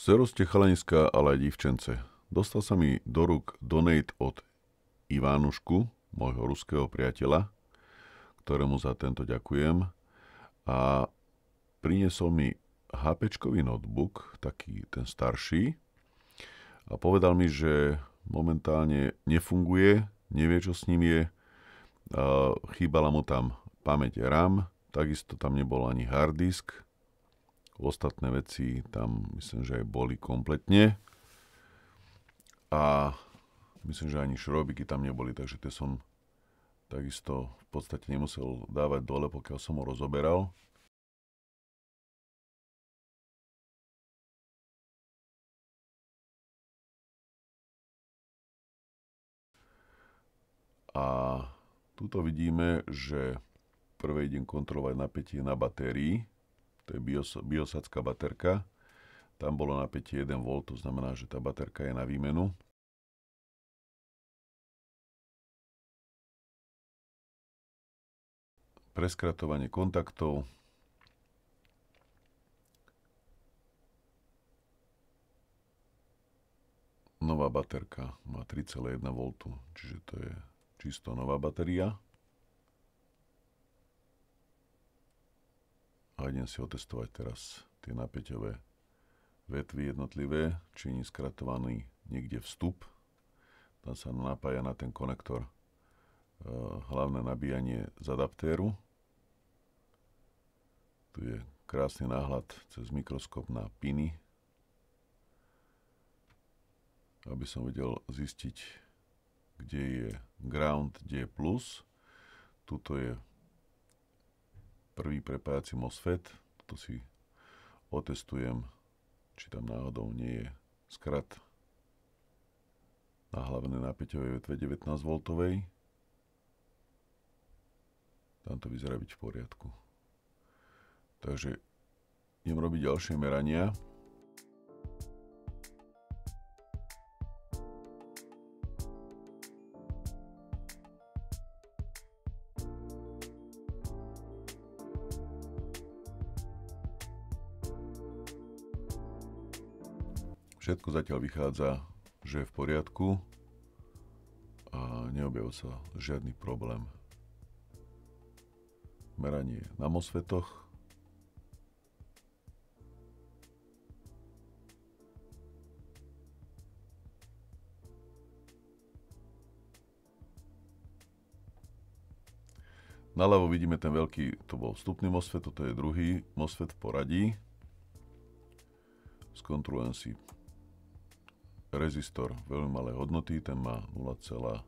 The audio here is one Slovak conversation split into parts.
Zero ste chalaniska, ale aj divčence. Dostal sa mi do rúk donate od Ivánušku, môjho ruského priateľa, ktorému za tento ďakujem. A priniesol mi HPčkový notebook, taký ten starší. A povedal mi, že momentálne nefunguje, nevie, čo s ním je. Chýbala mu tam pamäť RAM, takisto tam nebol ani hard disk. Ostatné veci tam myslím, že aj boli kompletne. A myslím, že ani šrobiky tam neboli, takže tie som takisto v podstate nemusel dávať dole, pokiaľ som ho rozoberal. A tuto vidíme, že prvé idem kontrolovať napätie na batérii. To je biosacká baterka. Tam bolo napätie 1 V, to znamená, že tá baterka je na výmenu. Preskratovanie kontaktov. Nová baterka má 3,1 V, čiže to je čisto nová batéria. A idem si otestovať teraz tie napäťové vetvy jednotlivé, či nie skratovaný niekde vstup. Tam sa napája na ten konektor hlavné nabíjanie z adaptéru. Tu je krásny náhľad cez mikroskop na piny, aby som vedel zistiť, kde je ground, kde je plus. Tuto je prvý prepájací MOSFET. To si otestujem, či tam náhodou nie je skrat na hlavnej napäťovej vetve 19V. Tam to vyzerá byť v poriadku. Takže idem robiť ďalšie merania. Všetko zatiaľ vychádza, že je v poriadku a neobjavil sa žiadny problém. Meranie na MOSFEToch. Naľavo vidíme ten veľký, to bol vstupný MOSFET, toto je druhý MOSFET v poradí. Skontrolujem si rezistor veľmi malé hodnoty, ten má 0,01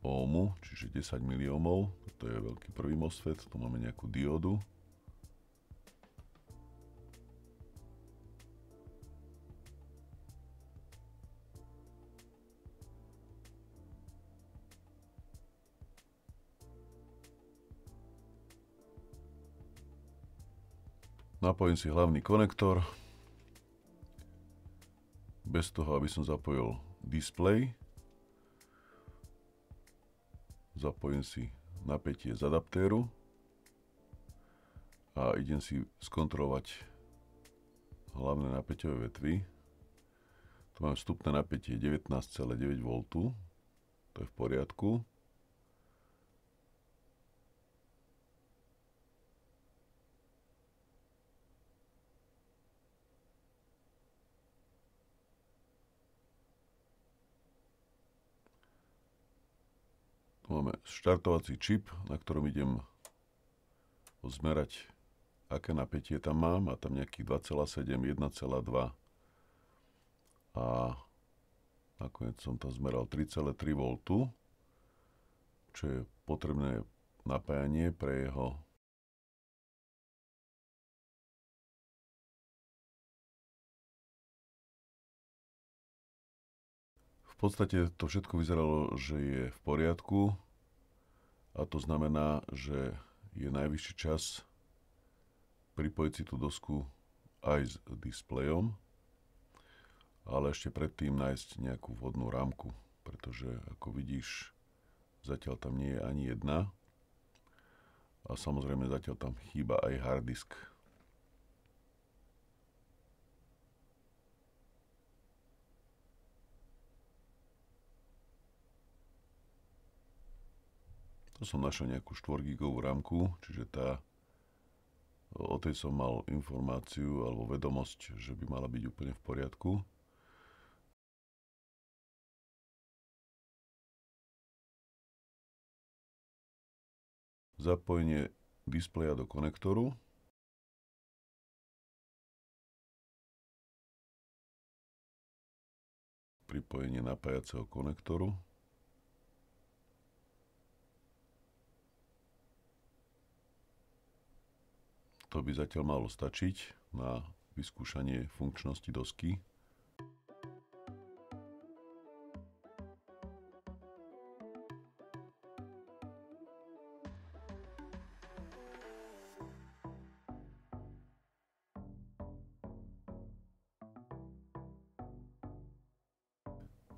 ohmu, čiže 10 miliómov. Toto je veľký prvý MOSFET, tu máme nejakú diódu. Napojím si hlavný konektor, bez toho, aby som zapojil displej. Zapojím si napätie z adaptéru a idem si skontrolovať hlavné napäťové vetvy. Tu mám vstupné napätie 19,9 V, to je v poriadku. Tu máme štartovací čip, na ktorom idem zmerať, aké napätie tam mám. Má tam nejakých 2,7, 1,2 a nakoniec som tam zmeral 3,3 V, čo je potrebné napájanie pre jeho V podstate to všetko vyzeralo, že je v poriadku a to znamená, že je najvyšší čas pripojiť si tú dosku aj s displejom, ale ešte predtým nájsť nejakú vhodnú rámku, pretože ako vidíš, zatiaľ tam nie je ani jedna a samozrejme zatiaľ tam chýba aj hard disk. To som našiel nejakú 4 gigovú rámku, čiže o tej som mal informáciu alebo vedomosť, že by mala byť úplne v poriadku. Zapojenie displeja do konektoru. Pripojenie napájacieho konektoru. To by zatiaľ malo stačiť na vyskúšanie funkčnosti dosky.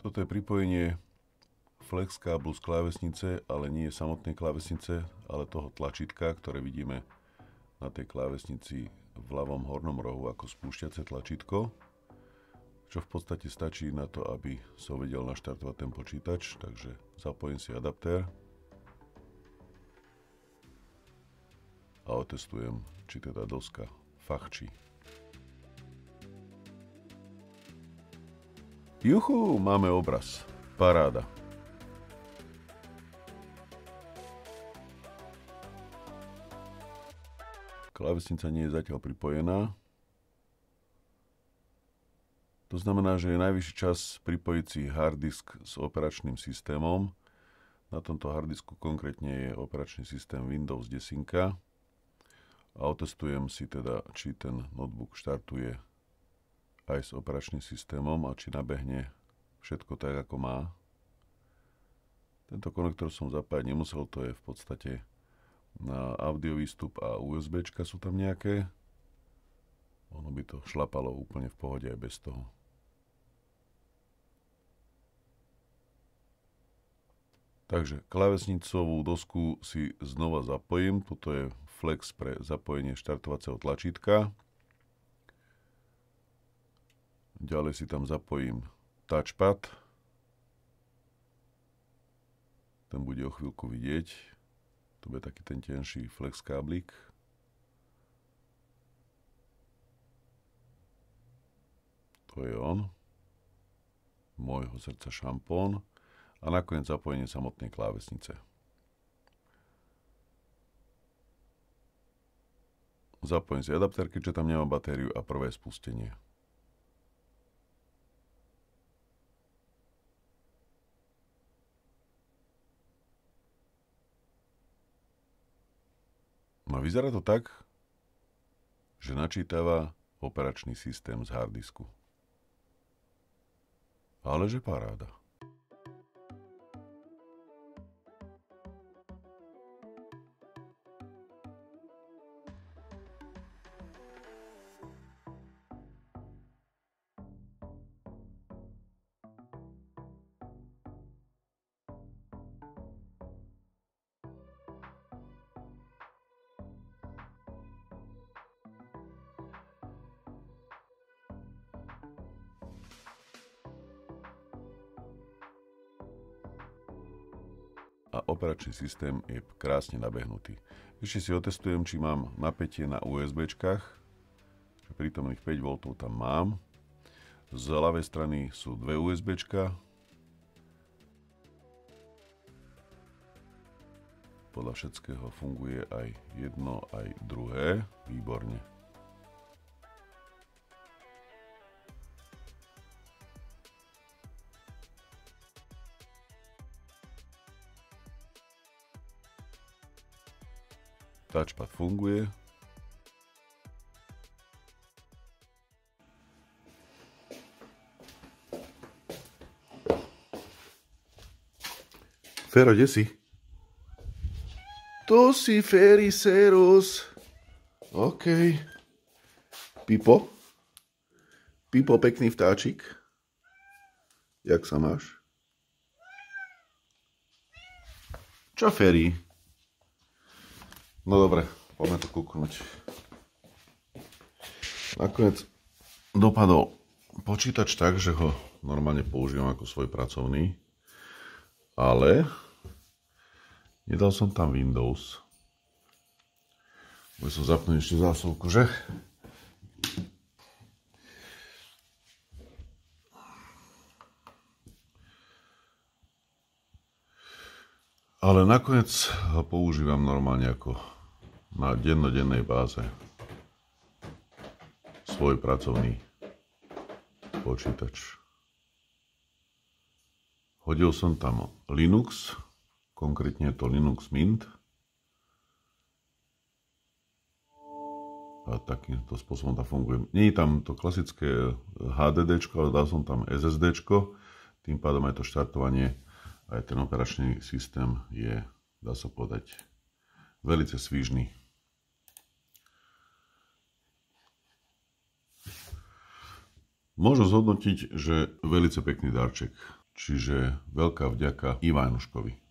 Toto je pripojenie flex káblu z klávesnice, ale nie samotnej klávesnice, ale toho tlačítka, ktoré vidíme na tej klávesnici v ľavom hornom rohu ako spúšťace tlačítko, čo v podstate stačí na to, aby som vedel naštartovať ten počítač, takže zapojím si adaptér a otestujem, či teda doska fachčí. Juchu, máme obraz. Paráda. Klávesnica nie je zatiaľ pripojená. To znamená, že je najvyšší čas pripojiť si harddisk s operačným systémom. Na tomto harddisku konkrétne je operačný systém Windows 10. A otestujem si teda, či ten notebook štartuje aj s operačným systémom a či nabehne všetko tak, ako má. Tento konektor som zapájať nemusel, to je v podstate na audio výstup a USBčka sú tam nejaké. Ono by to šlapalo úplne v pohode aj bez toho. Takže klávesnicovú dosku si znova zapojím. Toto je flex pre zapojenie štartovacieho tlačítka. Ďalej si tam zapojím touchpad. Ten bude o chvíľku vidieť. To bude taký ten tenší flex káblik. To je on. Môjho srdca šampón. A nakoniec zapojenie samotnej klávesnice. Zapojím si adaptér, keďže tam nemám batériu a prvé spustenie. No vyzerá to tak, že načítava operačný systém z harddisku. Ale že paráda. A operačný systém je krásne nabehnutý. Ešte si otestujem, či mám napätie na USBčkách. Prítomných 5V tam mám. Z ľavej strany sú dve USBčka. Podľa všetkého funguje aj jedno, aj druhé. Výborne. Touchpad funguje. Fero, kde si? To si Feri Serus. OK. Pipo? Pipo, pekný vtáčik. Jak sa máš? Čo, Feri? No dobre, poďme to kúknuť. Nakoniec dopadol počítač tak, že ho normálne používam ako svoj pracovný, ale Nedal som tam Windows. Môžem som zapnúť ešte zásuvku, že? Ale nakoniec ho používam normálne ako na dennodennej báze. Svoj pracovný počítač. Hodil som tam Linux, konkrétne je to Linux Mint. A takýmto spôsobom tam funguje. Nie je tam to klasické HDDčko, ale dal som tam SSDčko. Tým pádom aj to štartovanie, aj ten operačný systém je, dá sa povedať, velice svížný. Môžem zhodnotiť, že velice pekný darček. Čiže veľká vďaka Ivánuškovi.